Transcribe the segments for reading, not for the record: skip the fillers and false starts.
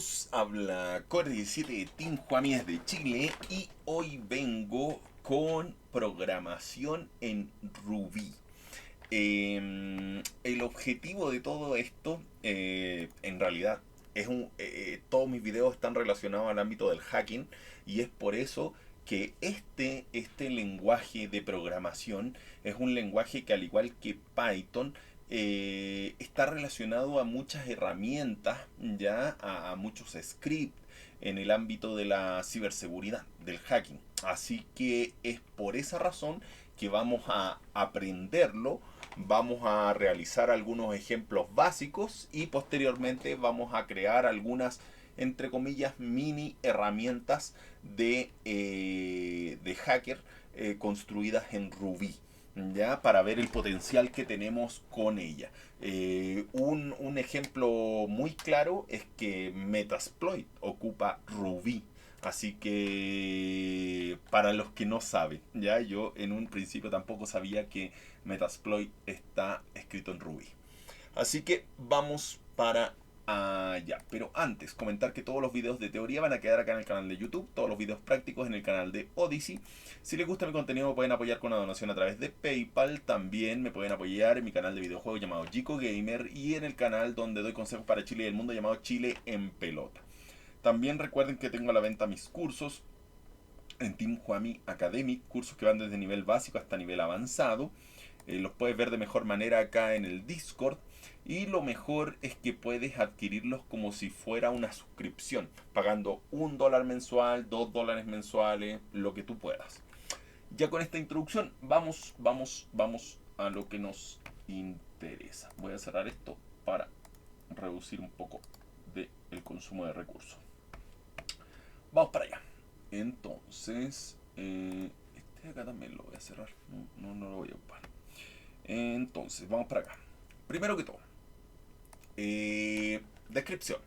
amigos, habla Core17 de Team Juamies de Chile y hoy vengo con programación en Ruby. El objetivo de todo esto, en realidad, todos mis videos están relacionados al ámbito del hacking y es por eso que este lenguaje de programación es un lenguaje que, al igual que Python, está relacionado a muchas herramientas, ya a muchos scripts en el ámbito de la ciberseguridad, del hacking. Así que es por esa razón que vamos a aprenderlo, vamos a realizar algunos ejemplos básicos y posteriormente vamos a crear algunas, entre comillas, mini herramientas de hacker construidas en Ruby, ¿ya? Para ver el potencial que tenemos con ella. Un ejemplo muy claro es que Metasploit ocupa Ruby. Así que para los que no saben, ya yo en un principio tampoco sabía que Metasploit está escrito en Ruby. Así que vamos para allá. Pero antes, comentar que todos los videos de teoría van a quedar acá en el canal de YouTube, todos los videos prácticos en el canal de Odyssey. Si les gusta mi contenido me pueden apoyar con una donación a través de PayPal. También me pueden apoyar en mi canal de videojuegos llamado Gico Gamer y en el canal donde doy consejos para Chile y el mundo llamado Chile en Pelota. También recuerden que tengo a la venta mis cursos en Team Juami Academy, cursos que van desde nivel básico hasta nivel avanzado. Los puedes ver de mejor manera acá en el Discord. Y lo mejor es que puedes adquirirlos como si fuera una suscripción, pagando $1 mensual, $2 mensuales, lo que tú puedas. Ya con esta introducción, vamos a lo que nos interesa. Voy a cerrar esto para reducir un poco del consumo de recursos. Vamos para allá. Entonces, este de acá también lo voy a cerrar. No lo voy a ocupar. Entonces, vamos para acá. Primero que todo, descripción.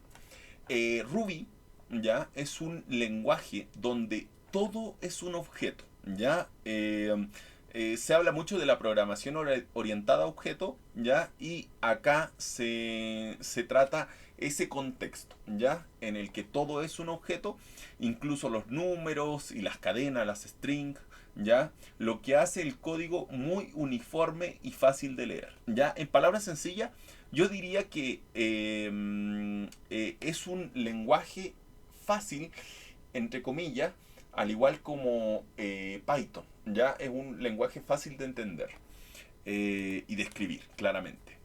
Ruby ya es un lenguaje donde todo es un objeto. Ya se habla mucho de la programación orientada a objeto, ya, y acá se trata ese contexto, ya, en el que todo es un objeto, incluso los números y las cadenas, las strings, ya, lo que hace el código muy uniforme y fácil de leer, ya, en palabras sencillas. Yo diría que es un lenguaje fácil, entre comillas, al igual como Python. Ya es un lenguaje fácil de entender y de escribir, claramente.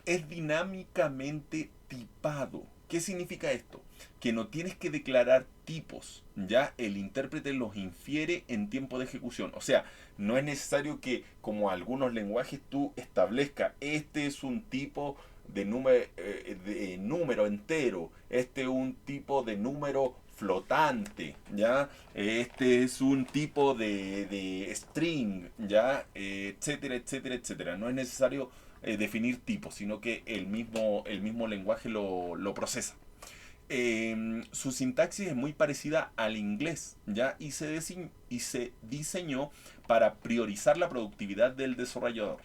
Es dinámicamente tipado. ¿Qué significa esto? Que no tienes que declarar tipos, ya el intérprete los infiere en tiempo de ejecución. O sea, no es necesario que, como algunos lenguajes, tú establezcas, este es un tipo de número entero, este es un tipo de número flotante, ya, este es un tipo de string, ya, etcétera, etcétera, etcétera. No es necesario definir tipos, sino que el mismo lenguaje lo procesa. Su sintaxis es muy parecida al inglés, ¿ya? Y se diseñó para priorizar la productividad del desarrollador.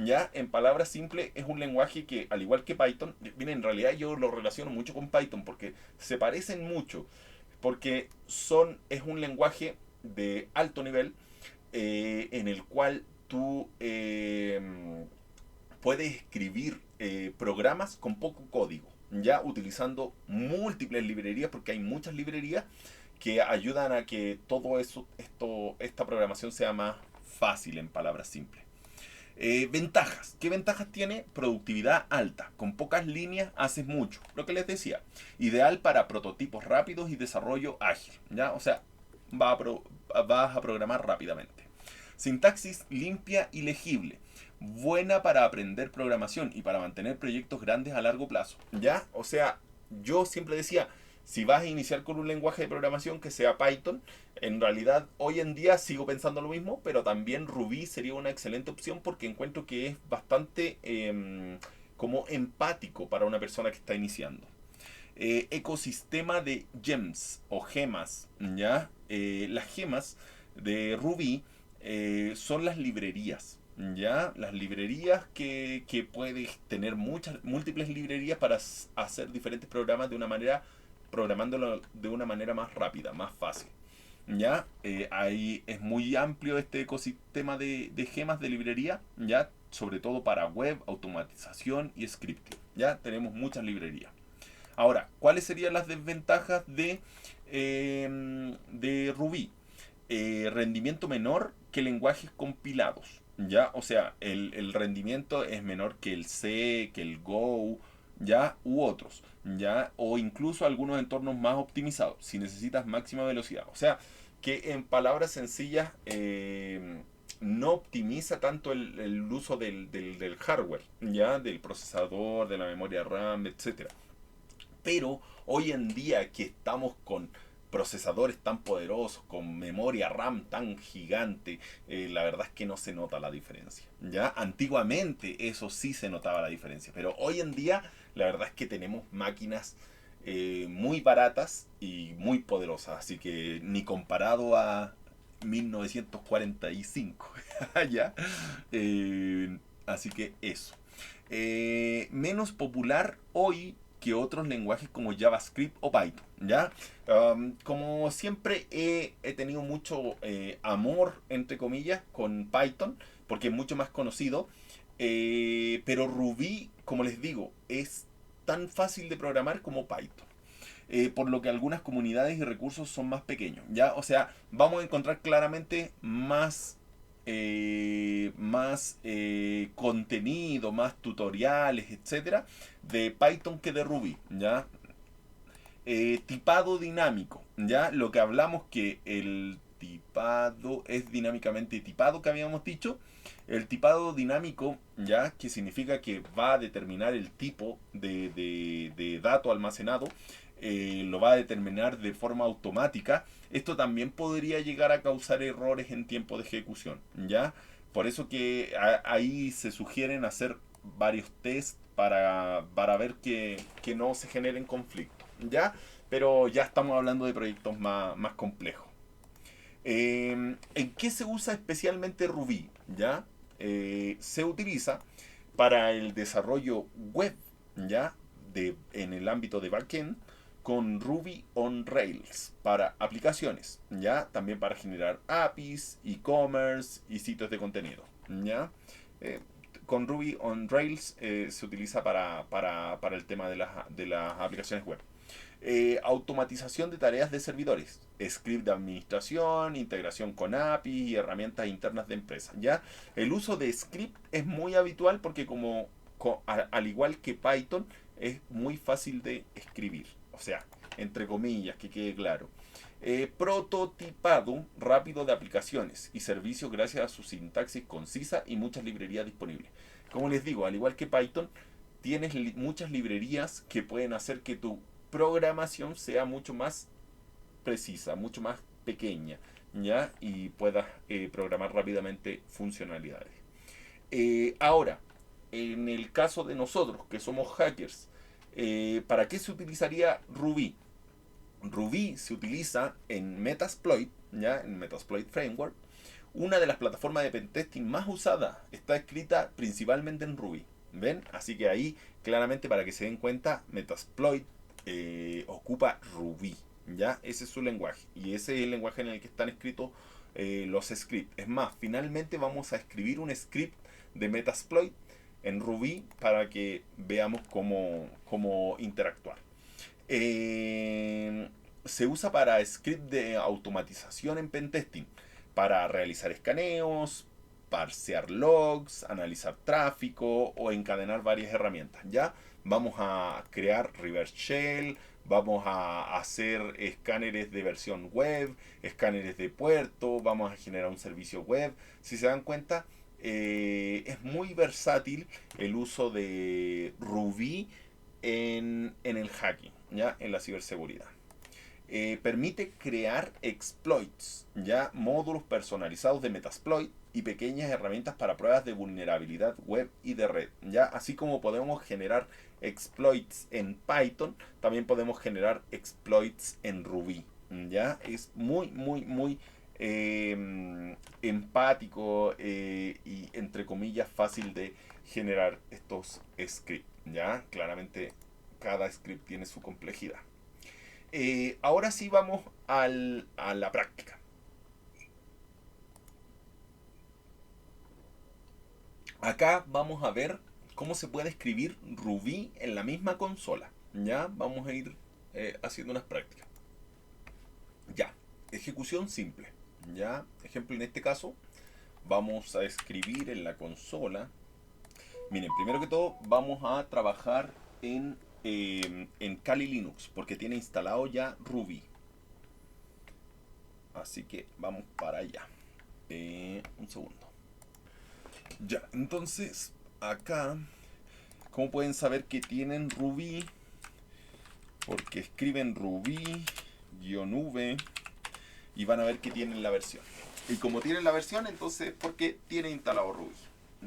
Ya, en palabras simples, es un lenguaje que, al igual que Python, miren, en realidad yo lo relaciono mucho con Python porque se parecen mucho, porque es un lenguaje de alto nivel en el cual tú puedes escribir programas con poco código, ya utilizando múltiples librerías, porque hay muchas librerías que ayudan a que todo esta programación sea más fácil, en palabras simples. Ventajas. ¿Qué ventajas tiene? Productividad alta. Con pocas líneas haces mucho. Lo que les decía. Ideal para prototipos rápidos y desarrollo ágil. ¿Ya? O sea, vas a programar rápidamente. Sintaxis limpia y legible. Buena para aprender programación y para mantener proyectos grandes a largo plazo. ¿Ya? O sea, yo siempre decía, si vas a iniciar con un lenguaje de programación que sea Python, en realidad hoy en día sigo pensando lo mismo, pero también Ruby sería una excelente opción porque encuentro que es bastante como empático para una persona que está iniciando. Ecosistema de gems o gemas, ¿ya? Las gemas de Ruby son las librerías, ¿ya? Las librerías que puedes tener múltiples librerías para hacer diferentes programas de una manera programándolo de una manera más rápida, más fácil. ¿Ya? Ahí es muy amplio este ecosistema de gemas de librería, ¿ya? Sobre todo para web, automatización y scripting. Ya tenemos muchas librerías. Ahora, ¿cuáles serían las desventajas de Ruby? Rendimiento menor que lenguajes compilados. ¿Ya? O sea, el rendimiento es menor que el C, que el Go, ¿ya? U otros, ¿ya? O incluso algunos entornos más optimizados, si necesitas máxima velocidad. O sea, que en palabras sencillas no optimiza tanto el uso del hardware, ¿ya? Del procesador, de la memoria RAM, etcétera. Pero hoy en día que estamos con procesadores tan poderosos, con memoria RAM tan gigante, la verdad es que no se nota la diferencia. ¿Ya? Antiguamente eso sí se notaba la diferencia, pero hoy en día la verdad es que tenemos máquinas muy baratas y muy poderosas, así que ni comparado a 1945. ¿Ya? Así que eso. Menos popular hoy que otros lenguajes como JavaScript o Python, ¿ya? Como siempre he tenido mucho amor, entre comillas, con Python, porque es mucho más conocido, pero Ruby, como les digo, es tan fácil de programar como Python. Por lo que algunas comunidades y recursos son más pequeños, ¿ya? O sea, vamos a encontrar claramente más contenido, más tutoriales, etcétera, de Python que de Ruby, ¿ya? Tipado dinámico, ¿ya? Lo que hablamos que el tipado es dinámicamente tipado, que habíamos dicho. El tipado dinámico, ¿ya? Que significa que va a determinar el tipo de dato almacenado, lo va a determinar de forma automática. Esto también podría llegar a causar errores en tiempo de ejecución, ¿ya? Por eso que ahí se sugieren hacer varios tests para ver que no se generen conflictos. ¿Ya? Pero ya estamos hablando de proyectos más complejos. ¿En qué se usa especialmente Ruby? ¿Ya? Se utiliza para el desarrollo web, ¿ya? En el ámbito de backend, con Ruby on Rails para aplicaciones, ¿ya? También para generar APIs, e-commerce y sitios de contenido, ¿ya? Eh, con Ruby on Rails se utiliza para el tema de las aplicaciones web. Automatización de tareas de servidores, script de administración, integración con API y herramientas internas de empresa. ¿Ya? El uso de script es muy habitual porque al igual que Python es muy fácil de escribir. O sea, entre comillas, que quede claro. Prototipado rápido de aplicaciones y servicios gracias a su sintaxis concisa y muchas librerías disponibles. Como les digo, al igual que Python, tienes muchas librerías que pueden hacer que tu programación sea mucho más precisa, mucho más pequeña, ¿ya? Y puedas programar rápidamente funcionalidades. Ahora, en el caso de nosotros, que somos hackers, ¿para qué se utilizaría Ruby? Ruby se utiliza en Metasploit, ¿ya? En Metasploit Framework. Una de las plataformas de pentesting más usadas está escrita principalmente en Ruby. ¿Ven? Así que ahí, claramente, para que se den cuenta, Metasploit ocupa Ruby. ¿Ya? Ese es su lenguaje. Y ese es el lenguaje en el que están escritos los scripts. Es más, finalmente vamos a escribir un script de Metasploit en Ruby para que veamos cómo interactuar. Se usa para script de automatización en pentesting, para realizar escaneos, parsear logs, analizar tráfico o encadenar varias herramientas. ¿Ya? Vamos a crear reverse shell, vamos a hacer escáneres de versión web, escáneres de puerto, vamos a generar un servicio web. Si se dan cuenta, es muy versátil el uso de Ruby en el hacking, ¿ya? En la ciberseguridad. Permite crear exploits, ya módulos personalizados de Metasploit y pequeñas herramientas para pruebas de vulnerabilidad web y de red. Ya así como podemos generar exploits en Python, también podemos generar exploits en Ruby. Ya es muy empático y entre comillas fácil de generar estos scripts. Ya claramente cada script tiene su complejidad. Ahora sí vamos a la práctica. Acá vamos a ver cómo se puede escribir Ruby en la misma consola. Ya, vamos a ir haciendo unas prácticas. Ya, ejecución simple. Ya, ejemplo en este caso, vamos a escribir en la consola. Miren, primero que todo vamos a trabajar en Kali Linux, porque tiene instalado ya Ruby. Así que vamos para allá. Un segundo. Ya, entonces acá, ¿cómo pueden saber que tienen Ruby? Porque escriben Ruby-V y van a ver que tienen la versión. Y como tienen la versión, entonces porque tiene instalado Ruby.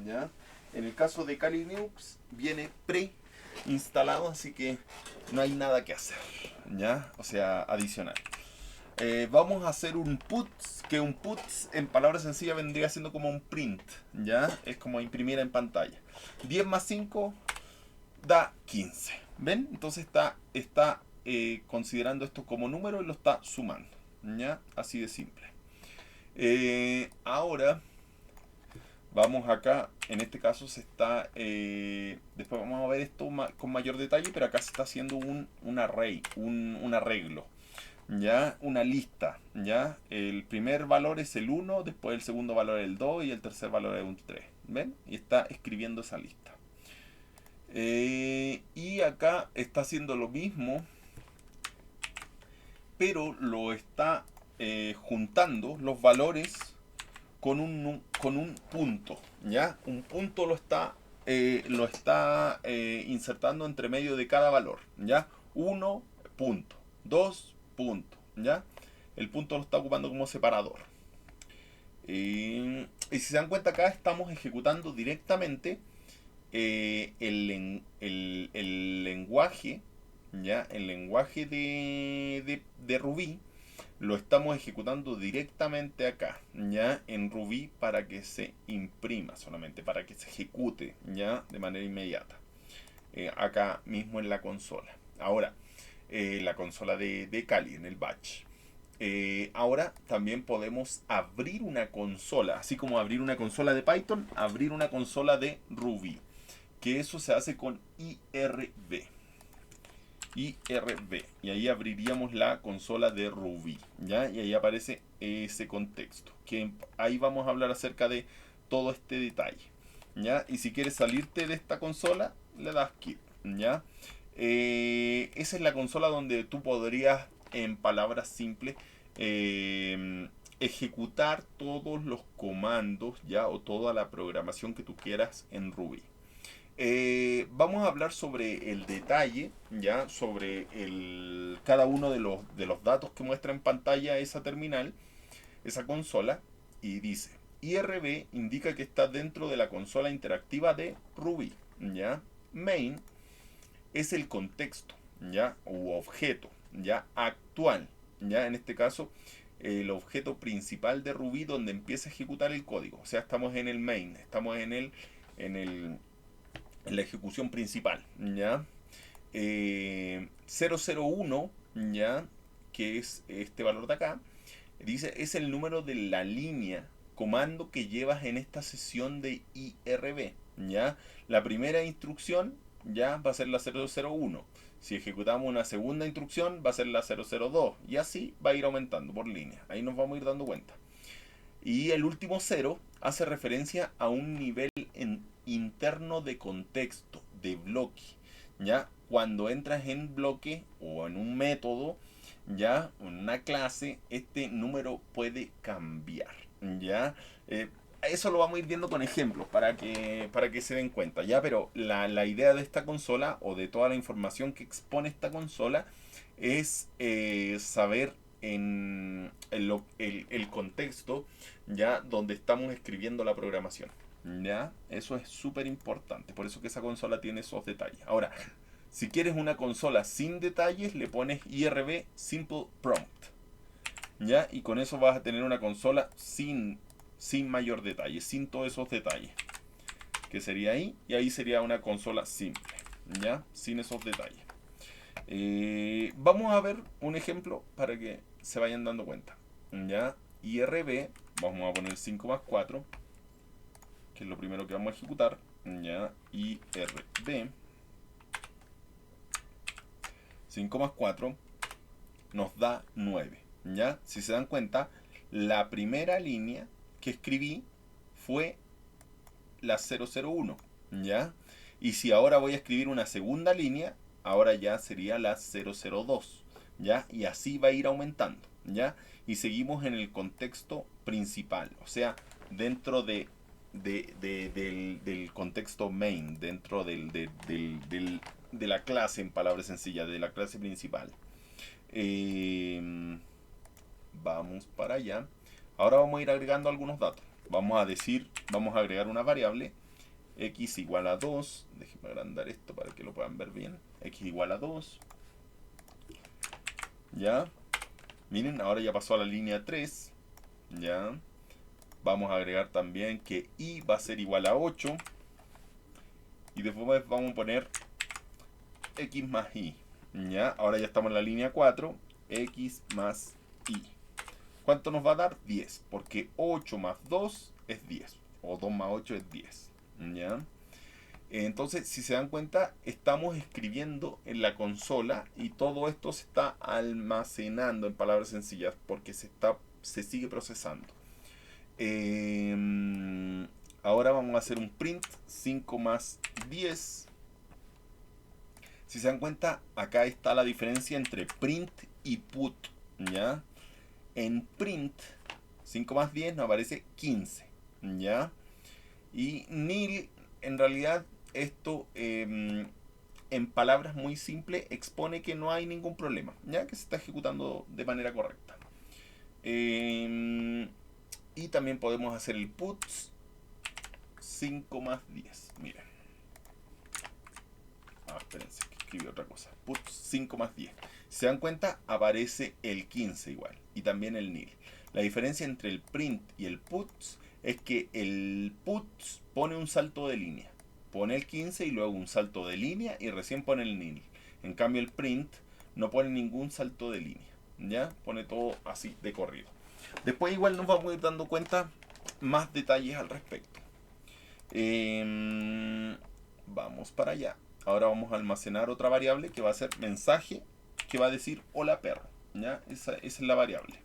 ¿Ya? En el caso de Kali Linux viene pre-instalado, así que no hay nada que hacer. ¿Ya? O sea, adicional. Vamos a hacer un puts, que un puts en palabras sencillas vendría siendo como un print, ¿ya? Es como imprimir en pantalla. 10 más 5 da 15. ¿Ven? Entonces está considerando esto como número y lo está sumando, ¿ya? Así de simple. Ahora vamos acá, en este caso se está, después vamos a ver esto con mayor detalle, pero acá se está haciendo un array, un arreglo. Ya, una lista, ya, el primer valor es el 1, después el segundo valor es el 2 y el tercer valor es un 3, ¿ven? Y está escribiendo esa lista. Y acá está haciendo lo mismo, pero lo está juntando los valores con un punto, ¿ya? Un punto lo está insertando entre medio de cada valor, ¿ya? 1 punto, 2 punto, ¿ya? El punto lo está ocupando como separador. Y si se dan cuenta acá estamos ejecutando directamente el lenguaje, ¿ya? El lenguaje de Ruby lo estamos ejecutando directamente acá, ¿ya? En Ruby para que se imprima solamente, para que se ejecute, ¿ya? De manera inmediata. Acá mismo en la consola. Ahora, la consola de Kali, en el batch. Ahora también podemos abrir una consola, así como abrir una consola de Python, abrir una consola de Ruby. Que eso se hace con IRB. IRB. Y ahí abriríamos la consola de Ruby. ¿Ya? Y ahí aparece ese contexto. Que ahí vamos a hablar acerca de todo este detalle. ¿Ya? Y si quieres salirte de esta consola, le das quit. ¿Ya? Esa es la consola donde tú podrías, en palabras simples, ejecutar todos los comandos, ¿ya? O toda la programación que tú quieras en Ruby. Vamos a hablar sobre el detalle, ya, sobre cada uno de los datos que muestra en pantalla esa terminal, esa consola, y dice, IRB indica que está dentro de la consola interactiva de Ruby, ya. Main es el contexto, ya, u objeto, ya, actual, ya, en este caso, el objeto principal de Ruby donde empieza a ejecutar el código. O sea, estamos en el main, estamos en la ejecución principal, ¿ya? 001, ¿ya? Que es este valor de acá, dice, es el número de la línea comando que llevas en esta sesión de IRB, ¿ya? La primera instrucción, ¿ya? Va a ser la 001. Si ejecutamos una segunda instrucción, va a ser la 002. Y así va a ir aumentando por línea. Ahí nos vamos a ir dando cuenta. Y el último 0 hace referencia a un nivel interno de contexto, de bloque. ¿Ya? Cuando entras en bloque o en un método, ya, una clase, este número puede cambiar. ¿Ya? Eso lo vamos a ir viendo con ejemplos para que se den cuenta, ¿ya? Pero la idea de esta consola o de toda la información que expone esta consola es saber el contexto, ya, donde estamos escribiendo la programación. ¿Ya? Eso es súper importante. Por eso que esa consola tiene esos detalles. Ahora, si quieres una consola sin detalles, le pones IRB Simple Prompt. ¿Ya? Y con eso vas a tener una consola sin mayor detalle, sin todos esos detalles. Que sería ahí, y ahí sería una consola simple. ¿Ya? Sin esos detalles. Vamos a ver un ejemplo para que se vayan dando cuenta. ¿Ya? IRB, vamos a poner 5 más 4, que es lo primero que vamos a ejecutar. ¿Ya? IRB, 5 más 4 nos da 9. ¿Ya? Si se dan cuenta, la primera línea que escribí fue la 001. ¿Ya? Y si ahora voy a escribir una segunda línea, ahora ya sería la 002. ¿Ya? Y así va a ir aumentando. ¿Ya? Y seguimos en el contexto principal, o sea, dentro del contexto main, dentro de la clase, en palabras sencillas, de la clase principal. Vamos para allá. Ahora vamos a ir agregando algunos datos. Vamos a agregar una variable x igual a 2. Déjenme agrandar esto para que lo puedan ver bien. X igual a 2. ¿Ya? Miren, ahora ya pasó a la línea 3. ¿Ya? Vamos a agregar también que y va a ser igual a 8. Y después vamos a poner x más y. ¿Ya? Ahora ya estamos en la línea 4. X más y. ¿Cuánto nos va a dar? 10. Porque 8 más 2 es 10. O 2 más 8 es 10. ¿Ya? Entonces, si se dan cuenta, estamos escribiendo en la consola y todo esto se está almacenando, en palabras sencillas, porque se sigue procesando. Ahora vamos a hacer un print 5 más 10. Si se dan cuenta, acá está la diferencia entre print y put. ¿Ya? En print 5 más 10 nos aparece 15. ¿Ya? Y nil, en realidad, esto en palabras muy simples expone que no hay ningún problema, ya que se está ejecutando de manera correcta. Y también podemos hacer el puts 5 más 10. Miren. Espérense, que escribí otra cosa. Puts 5 más 10. Si se dan cuenta, aparece el 15 igual. Y también el nil. La diferencia entre el print y el puts es que el puts pone un salto de línea. Pone el 15 y luego un salto de línea y recién pone el nil. En cambio el print no pone ningún salto de línea. ¿Ya? Pone todo así de corrido. Después igual nos vamos a ir dando cuenta más detalles al respecto. Vamos para allá. Ahora vamos a almacenar otra variable que va a ser mensaje, que va a decir hola perro. ¿Ya? Esa es la variable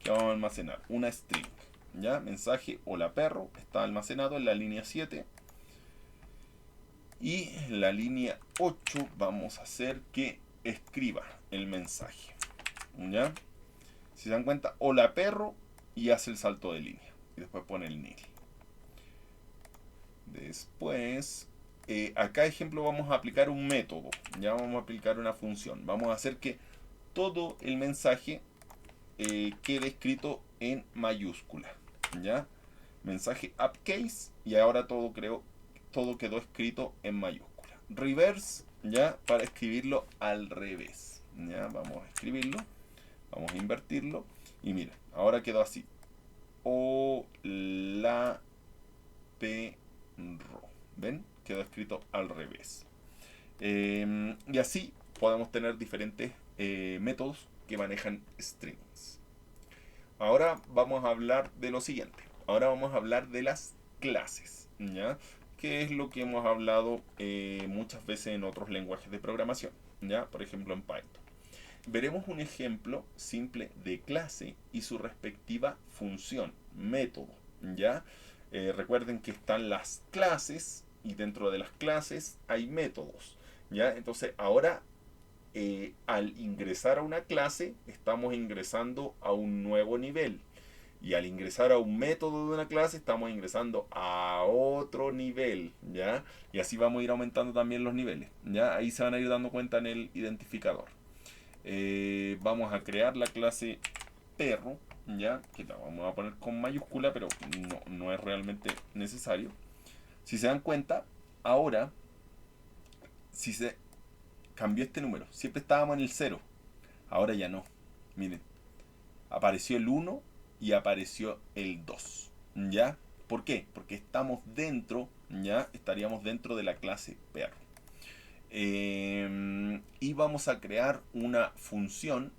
que vamos a almacenar. Una string. ¿Ya? Mensaje hola perro está almacenado en la línea 7. Y en la línea 8 vamos a hacer que escriba el mensaje. ¿Ya? Si se dan cuenta, hola perro, y hace el salto de línea. Y después pone el nil. Después, acá ejemplo vamos a aplicar un método. Ya vamos a aplicar una función. Vamos a hacer que todo el mensaje quede escrito en mayúscula. ¿Ya? Mensaje uppercase y ahora todo quedó escrito en mayúscula. Reverse, ya, para escribirlo al revés. Ya, vamos a escribirlo, vamos a invertirlo y miren, ahora quedó así. Hola perro. ¿Ven? Quedó escrito al revés. Y así podemos tener diferentes métodos que manejan strings. Ahora vamos a hablar de lo siguiente. Ahora vamos a hablar de las clases, ¿ya? Que es lo que hemos hablado muchas veces en otros lenguajes de programación, ¿ya? Por ejemplo en Python. Veremos un ejemplo simple de clase y su respectiva función, método, ¿ya? Recuerden que están las clases y dentro de las clases hay métodos, ¿ya? Entonces ahora al ingresar a una clase estamos ingresando a un nuevo nivel y al ingresar a un método de una clase estamos ingresando a otro nivel, ¿ya? Y así vamos a ir aumentando también los niveles, ¿ya? Ahí se van a ir dando cuenta en el identificador. Vamos a crear la clase perro, ¿ya? Que la vamos a poner con mayúscula, pero no es realmente necesario. Si se dan cuenta, ahora, si se cambió este número, siempre estábamos en el 0, ahora ya no. Miren, apareció el 1 y apareció el 2, ¿ya? ¿Por qué? Porque estamos dentro, ¿ya? Estaríamos dentro de la clase perro. Y vamos a crear una función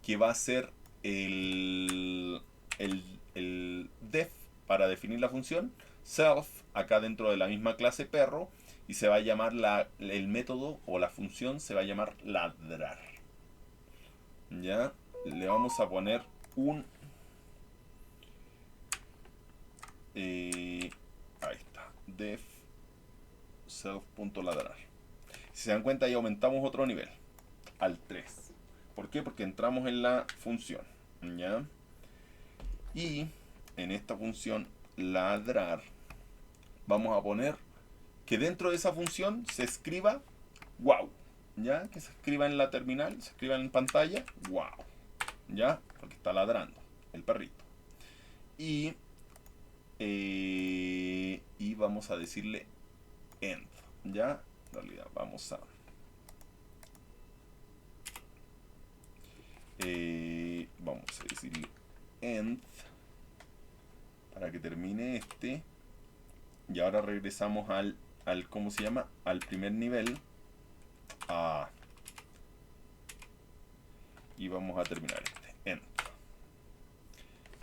que va a ser el def para definir la función, self acá dentro de la misma clase perro, y se va a llamar el método o la función se va a llamar ladrar. Ya, le vamos a poner un ahí está, def self.ladrar. Si se dan cuenta, ahí aumentamos otro nivel al 3. ¿Por qué? Porque entramos en la función, ¿ya? Y en esta función ladrar vamos a poner que dentro de esa función se escriba wow, ¿ya? Que se escriba en la terminal, se escriba en pantalla wow, ¿ya? Porque está ladrando el perrito. Y vamos a decirle end, ¿ya? En realidad vamos a vamos a decirle end para que termine este. Y ahora regresamos al ¿cómo se llama? Al primer nivel. Y vamos a terminar este. End.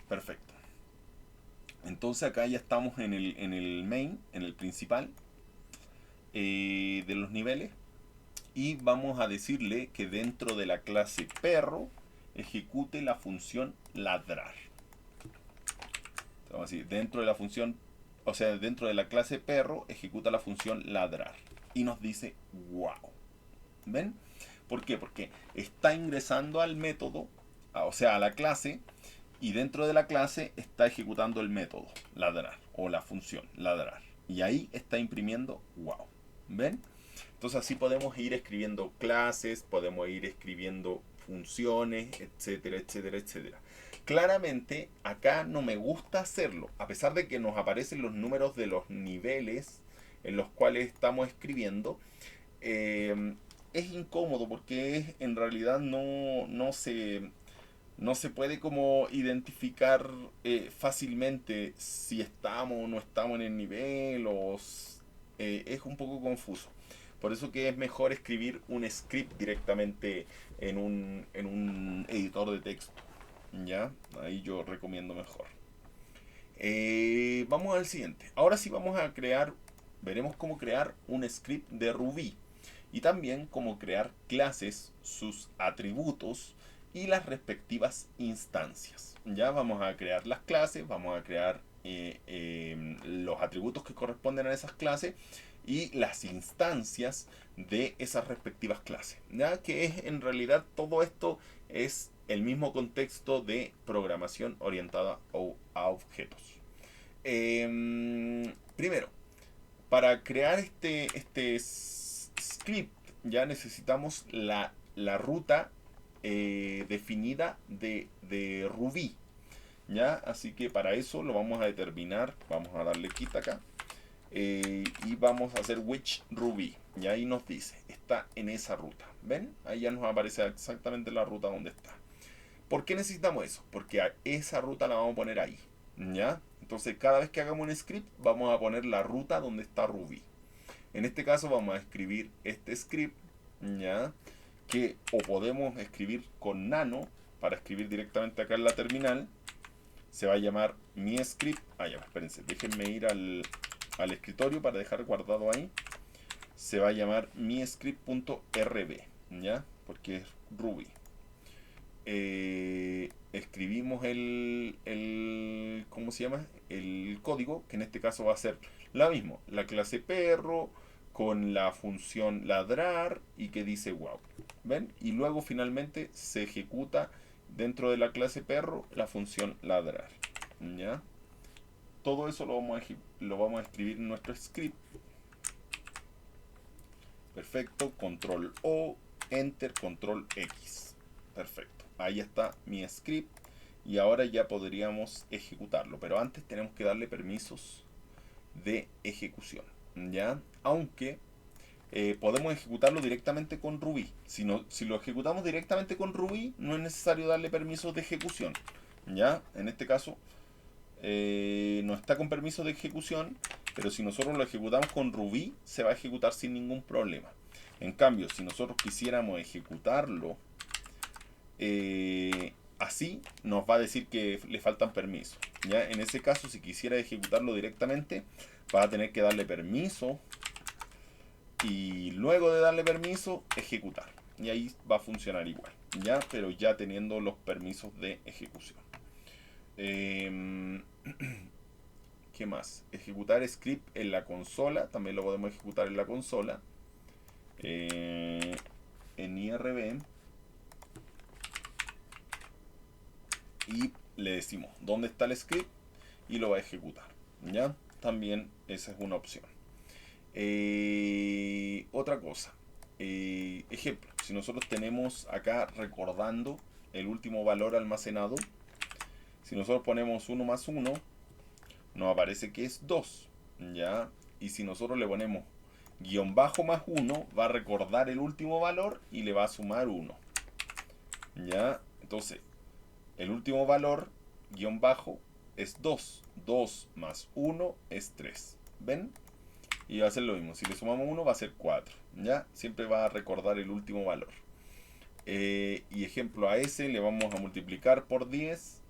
Perfecto. Entonces acá ya estamos en el main, en el principal de los niveles. Y vamos a decirle que dentro de la clase perro ejecute la función ladrar. Vamos a decir, dentro de la función, o sea, dentro de la clase perro ejecuta la función ladrar. Y nos dice wow. ¿Ven? ¿Por qué? Porque está ingresando al método, o sea, a la clase, y dentro de la clase está ejecutando el método ladrar o la función ladrar. Y ahí está imprimiendo wow. ¿Ven? Entonces así podemos ir escribiendo clases, podemos ir escribiendo funciones, etcétera, etcétera, etcétera. Claramente acá no me gusta hacerlo, a pesar de que nos aparecen los números de los niveles en los cuales estamos escribiendo. Es incómodo porque en realidad no se puede como identificar fácilmente si estamos o no estamos en el nivel es un poco confuso. Por eso que es mejor escribir un script directamente en un editor de texto. ¿Ya? Ahí yo recomiendo mejor. Vamos al siguiente. Ahora sí vamos a veremos cómo crear un script de Ruby. Y también cómo crear clases, sus atributos y las respectivas instancias. Ya vamos a crear las clases, vamos a crear los atributos que corresponden a esas clases y las instancias de esas respectivas clases. Ya que es en realidad todo esto es el mismo contexto de programación orientada a objetos. Primero, para crear este script ya necesitamos la ruta definida de Ruby. ¿Ya? Así que para eso lo vamos a determinar, vamos a darle quit acá y vamos a hacer which Ruby. Y ahí nos dice, está en esa ruta. ¿Ven? Ahí ya nos aparece exactamente la ruta donde está. ¿Por qué necesitamos eso? Porque a esa ruta la vamos a poner ahí. ¿Ya? Entonces cada vez que hagamos un script vamos a poner la ruta donde está Ruby. En este caso vamos a escribir este script, ¿ya? Que o podemos escribir con nano para escribir directamente acá en la terminal. Se va a llamar mi script. Ya, espérense, déjenme ir al escritorio para dejar guardado ahí. Se va a llamar mi script.rb, ¿ya? Porque es Ruby. Escribimos ¿cómo se llama? El código, que en este caso va a ser la misma, la clase perro con la función ladrar y que dice wow. ¿Ven? Y luego finalmente se ejecuta dentro de la clase perro la función ladrar. ¿Ya? Todo eso lo vamos a escribir en nuestro script. Perfecto, control O, enter, control X. Perfecto, ahí está mi script y ahora ya podríamos ejecutarlo, pero antes tenemos que darle permisos de ejecución, ¿ya? Aunque podemos ejecutarlo directamente con Ruby. Si lo ejecutamos directamente con Ruby, no es necesario darle permisos de ejecución, ¿ya? En este caso no está con permiso de ejecución, pero si nosotros lo ejecutamos con Ruby, se va a ejecutar sin ningún problema. En cambio, si nosotros quisiéramos ejecutarlo así, nos va a decir que le faltan permisos. ¿Ya? En ese caso, si quisiera ejecutarlo directamente, va a tener que darle permiso y luego de darle permiso, ejecutar. Y ahí va a funcionar igual, ¿ya? Pero ya teniendo los permisos de ejecución. ¿Qué más? Ejecutar script en la consola, también lo podemos ejecutar en la consola. En IRB. Y le decimos dónde está el script y lo va a ejecutar, ¿ya? También esa es una opción. Otra cosa, ejemplo, si nosotros tenemos acá recordando el último valor almacenado, si nosotros ponemos 1 más 1, nos aparece que es 2, ¿ya? Y si nosotros le ponemos guión bajo más 1, va a recordar el último valor y le va a sumar 1, ¿ya? Entonces, el último valor, guión bajo, es 2. 2 más 1 es 3. ¿Ven? Y va a ser lo mismo. Si le sumamos 1 va a ser 4. ¿Ya? Siempre va a recordar el último valor. Y ejemplo, a ese le vamos a multiplicar por 10.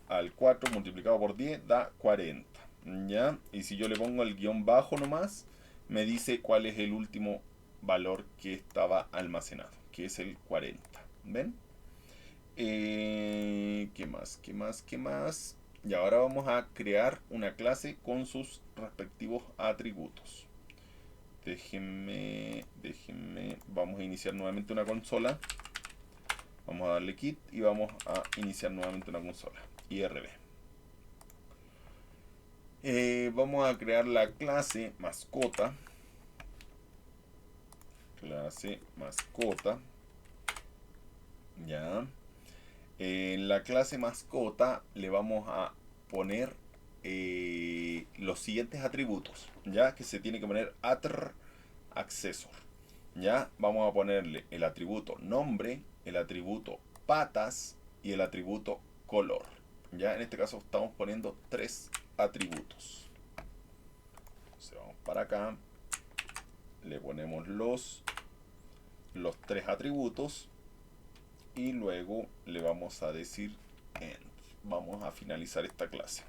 Al 4 multiplicado por 10 da 40. ¿Ya? Y si yo le pongo el guión bajo nomás, me dice cuál es el último valor que estaba almacenado, que es el 40. ¿Ven? ¿Qué más? ¿Qué más? ¿Qué más? Y ahora vamos a crear una clase con sus respectivos atributos. Déjenme. Vamos a iniciar nuevamente una consola. Vamos a darle quit y vamos a iniciar nuevamente una consola. IRB. Vamos a crear la clase mascota. Clase mascota. Ya. En la clase mascota le vamos a poner los siguientes atributos, ya que se tiene que poner accessor. Ya vamos a ponerle el atributo nombre, el atributo patas y el atributo color. Ya en este caso estamos poniendo 3 atributos. Entonces vamos para acá, le ponemos los 3 atributos y luego le vamos a decir end. Vamos a finalizar esta clase.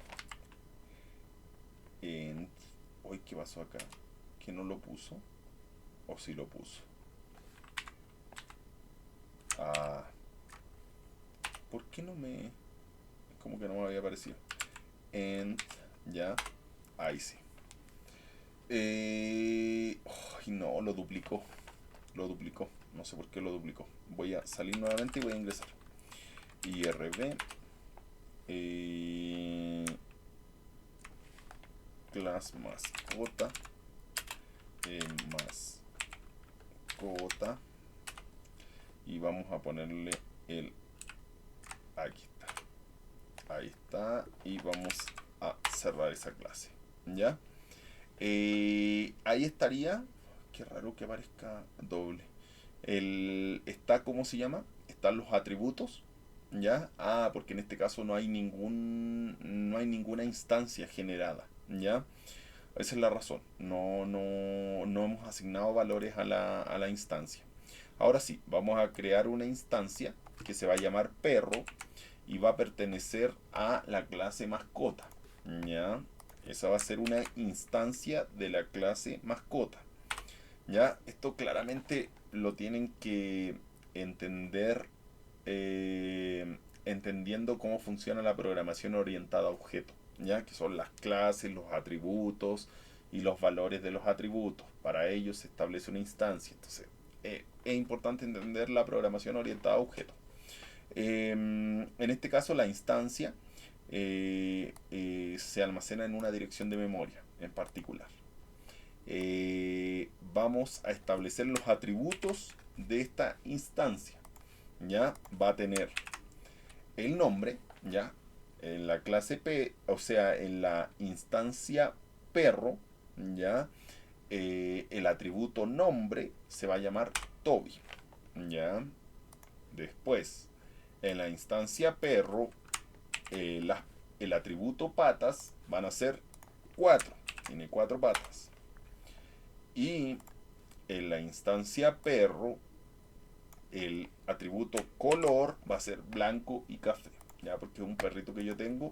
End. Uy, ¿qué pasó acá? ¿Que no lo puso? ¿O sí lo puso? Ah. ¿Por qué no me...? Como que no me había aparecido. End. Ya. Ahí sí. Ay, no, lo duplicó. Lo duplicó. No sé por qué lo duplicó. Voy a salir nuevamente y voy a ingresar. IRB. Class mascota. Mascota. Y vamos a ponerle el... Aquí está. Ahí está. Y vamos a cerrar esa clase. ¿Ya? Ahí estaría. Qué raro que aparezca doble. Está, ¿cómo se llama? Están los atributos. ¿Ya? Ah, porque en este caso no hay ninguna instancia generada. ¿Ya? Esa es la razón. No hemos asignado valores a la instancia. Ahora sí, vamos a crear una instancia que se va a llamar perro y va a pertenecer a la clase mascota. ¿Ya? Esa va a ser una instancia de la clase mascota. ¿Ya? Esto claramente lo tienen que entender entendiendo cómo funciona la programación orientada a objetos, ¿ya? Que son las clases, los atributos y los valores de los atributos. Para ello se establece una instancia. Entonces, es importante entender la programación orientada a objetos. En este caso, la instancia se almacena en una dirección de memoria en particular. Vamos a establecer los atributos de esta instancia. Ya va a tener el nombre, ya en la clase P, o sea, en la instancia perro, ya el atributo nombre se va a llamar Toby, ya. Después, en la instancia perro, el atributo patas van a ser 4, tiene 4 patas. Y en la instancia perro, el atributo color va a ser blanco y café, ya, porque es un perrito que yo tengo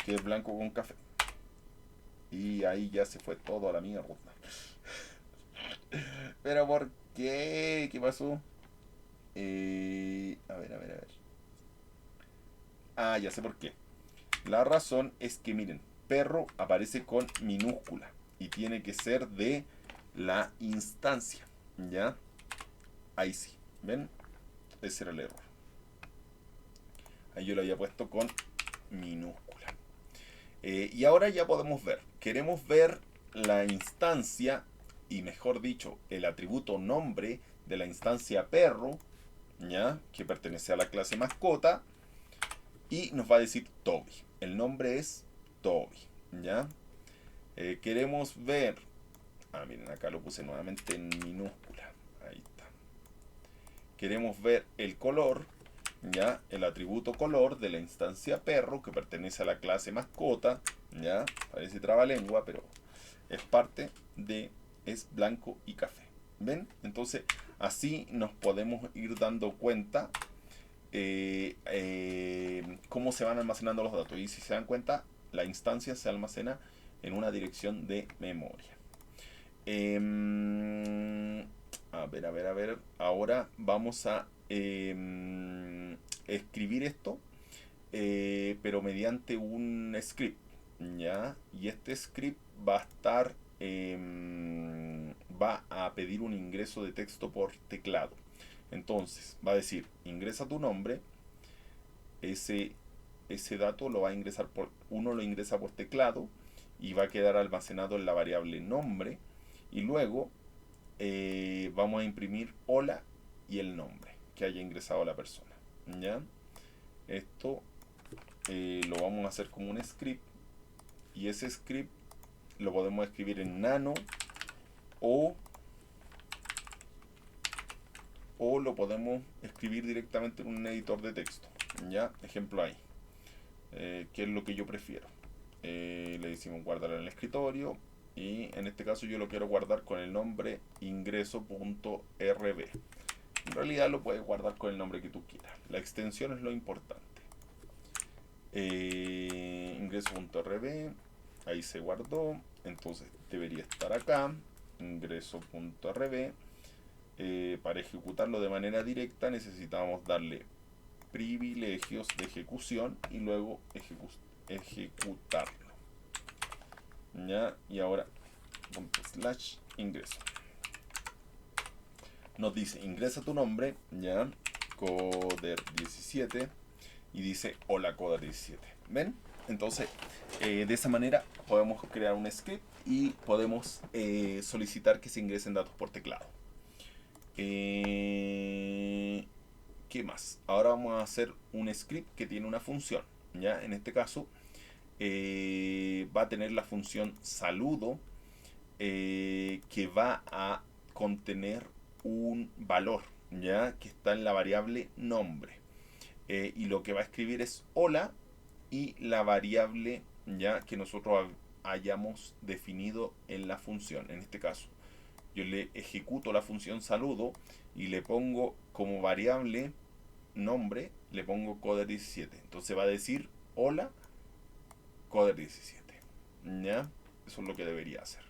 que es blanco con café. Y ahí ya se fue todo a la mierda. ¿Pero por qué? ¿Qué pasó? A ver. Ah, ya sé por qué. La razón es que, miren, perro aparece con minúscula y tiene que ser de la instancia, ¿ya? Ahí sí, ¿ven? Ese era el error. Ahí yo lo había puesto con minúscula. Y ahora ya podemos ver. Queremos ver la instancia, y mejor dicho, el atributo nombre de la instancia perro, ¿ya? Que pertenece a la clase mascota. Y nos va a decir Toby. El nombre es Toby, ¿ya? Queremos ver. Ah, miren, acá lo puse nuevamente en minúscula. Ahí está. Queremos ver el color, ¿ya? El atributo color de la instancia perro que pertenece a la clase mascota, ¿ya? Parece trabalengua, pero es parte de, es blanco y café. ¿Ven? Entonces, así nos podemos ir dando cuenta cómo se van almacenando los datos. Y si se dan cuenta, la instancia se almacena en una dirección de memoria. A ver. Ahora vamos a escribir esto, pero mediante un script, ¿ya? Y este script va a estar, va a pedir un ingreso de texto por teclado. Entonces, va a decir, ingresa tu nombre, ese dato lo va a ingresar uno lo ingresa por teclado y va a quedar almacenado en la variable nombre, y luego vamos a imprimir hola y el nombre que haya ingresado la persona, ¿ya? Esto lo vamos a hacer como un script, y ese script lo podemos escribir en nano o lo podemos escribir directamente en un editor de texto, ¿ya? Ejemplo ahí, que es lo que yo prefiero. Le decimos guardar en el escritorio, y en este caso yo lo quiero guardar con el nombre ingreso.rb. En realidad lo puedes guardar con el nombre que tú quieras, la extensión es lo importante. Ingreso.rb, ahí se guardó, entonces debería estar acá, ingreso.rb. Para ejecutarlo de manera directa necesitamos darle privilegios de ejecución y luego ejecutarlo, ¿ya? Y ahora /ingreso nos dice ingresa tu nombre, ¿ya? Coder17, y dice hola Coder17. ¿Ven? Entonces de esa manera podemos crear un script y podemos solicitar que se ingresen datos por teclado. ¿Qué más? Ahora vamos a hacer un script que tiene una función, ¿ya? En este caso va a tener la función saludo, que va a contener un valor, ¿ya? Que está en la variable nombre, y lo que va a escribir es hola y la variable, ¿ya? Que nosotros hayamos definido en la función. En este caso yo le ejecuto la función saludo y le pongo como variable nombre, le pongo coder17. Entonces va a decir hola coder17, ¿ya? Eso es lo que debería hacer.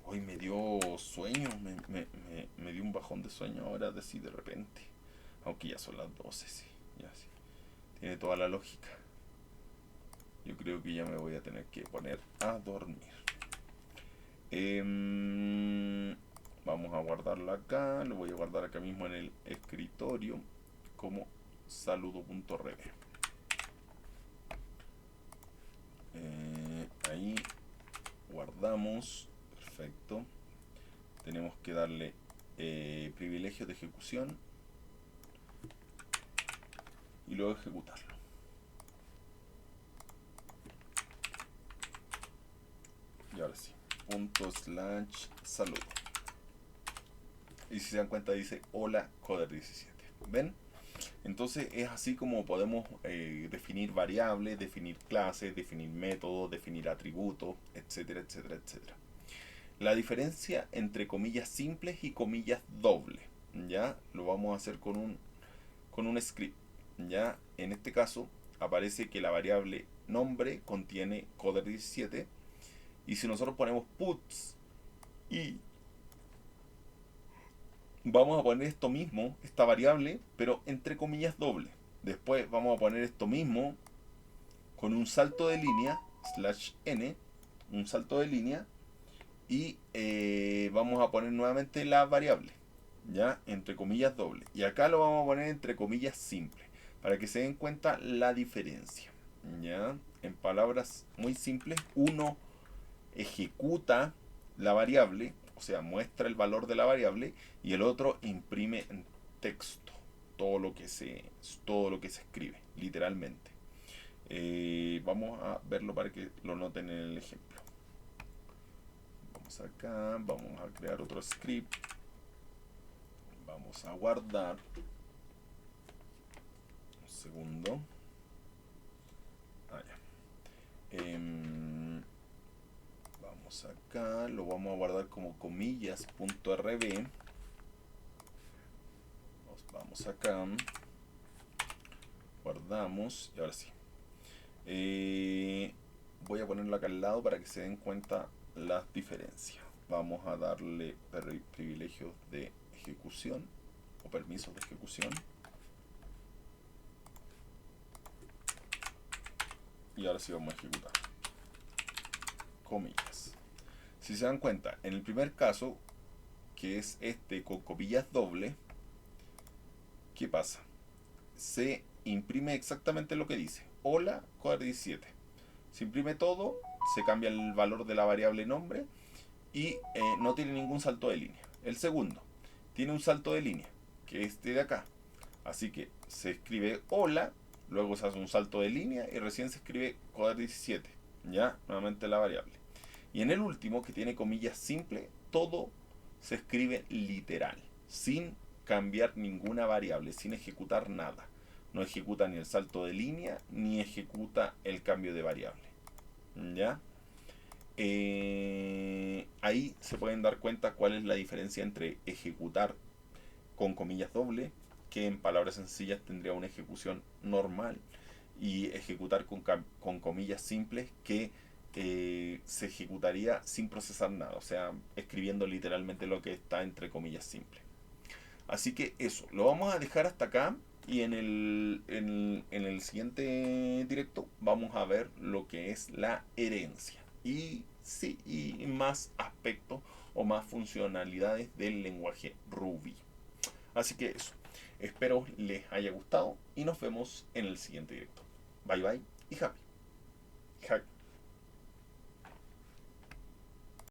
Hoy me dio sueño, me dio un bajón de sueño ahora de repente. Aunque ya son las 12, sí, ya sí. Tiene toda la lógica. Yo creo que ya me voy a tener que poner a dormir. Vamos a guardarlo acá, lo voy a guardar acá mismo en el escritorio como saludo.rb. Ahí guardamos, perfecto. Tenemos que darle privilegios de ejecución y luego ejecutarlo. Y ahora sí, /saludo. Y si se dan cuenta dice hola coder17. ¿Ven? Entonces es así como podemos definir variables, definir clases, definir métodos, definir atributos, etcétera, etcétera, etcétera. la diferencia entre comillas simples y comillas dobles. ¿Ya? Lo vamos a hacer con un script. ¿Ya? En este caso aparece que la variable nombre contiene coder17 y si nosotros ponemos puts y vamos a poner esto mismo, esta variable, pero entre comillas doble. Después vamos a poner esto mismo con un salto de línea, slash n, un salto de línea, y vamos a poner nuevamente la variable, ya, entre comillas doble. Y acá lo vamos a poner entre comillas simple, para que se den cuenta la diferencia. Ya, en palabras muy simples, uno ejecuta la variable, o sea, muestra el valor de la variable, y el otro imprime en texto todo lo que se escribe, literalmente. Vamos a verlo para que lo noten en el ejemplo. Vamos acá, vamos a crear otro script, vamos a guardar, un segundo. Ah, ya. Vamos acá, lo vamos a guardar como comillas.rb. Vamos acá, guardamos y ahora sí. Voy a ponerlo acá al lado para que se den cuenta las diferencias. Vamos a darle privilegios de ejecución o permisos de ejecución. Y ahora sí vamos a ejecutar. Comillas. Si se dan cuenta, en el primer caso, que es este con comillas doble, ¿qué pasa? Se imprime exactamente lo que dice. Hola, coder17. Se imprime todo, se cambia el valor de la variable nombre y no tiene ningún salto de línea. El segundo tiene un salto de línea, que es este de acá. Así que se escribe hola, luego se hace un salto de línea y recién se escribe coder17. Ya, nuevamente la variable. Y en el último, que tiene comillas simple, todo se escribe literal, sin cambiar ninguna variable, sin ejecutar nada. No ejecuta ni el salto de línea, ni ejecuta el cambio de variable. ¿Ya? Ahí se pueden dar cuenta cuál es la diferencia entre ejecutar con comillas doble, que en palabras sencillas tendría una ejecución normal, y ejecutar con comillas simples, que se ejecutaría sin procesar nada, o sea, escribiendo literalmente lo que está entre comillas simples. Así que eso, lo vamos a dejar hasta acá y en el siguiente directo vamos a ver lo que es la herencia y, sí, y más aspectos o más funcionalidades del lenguaje Ruby. Así que eso, espero les haya gustado y nos vemos en el siguiente directo. Bye bye y happy.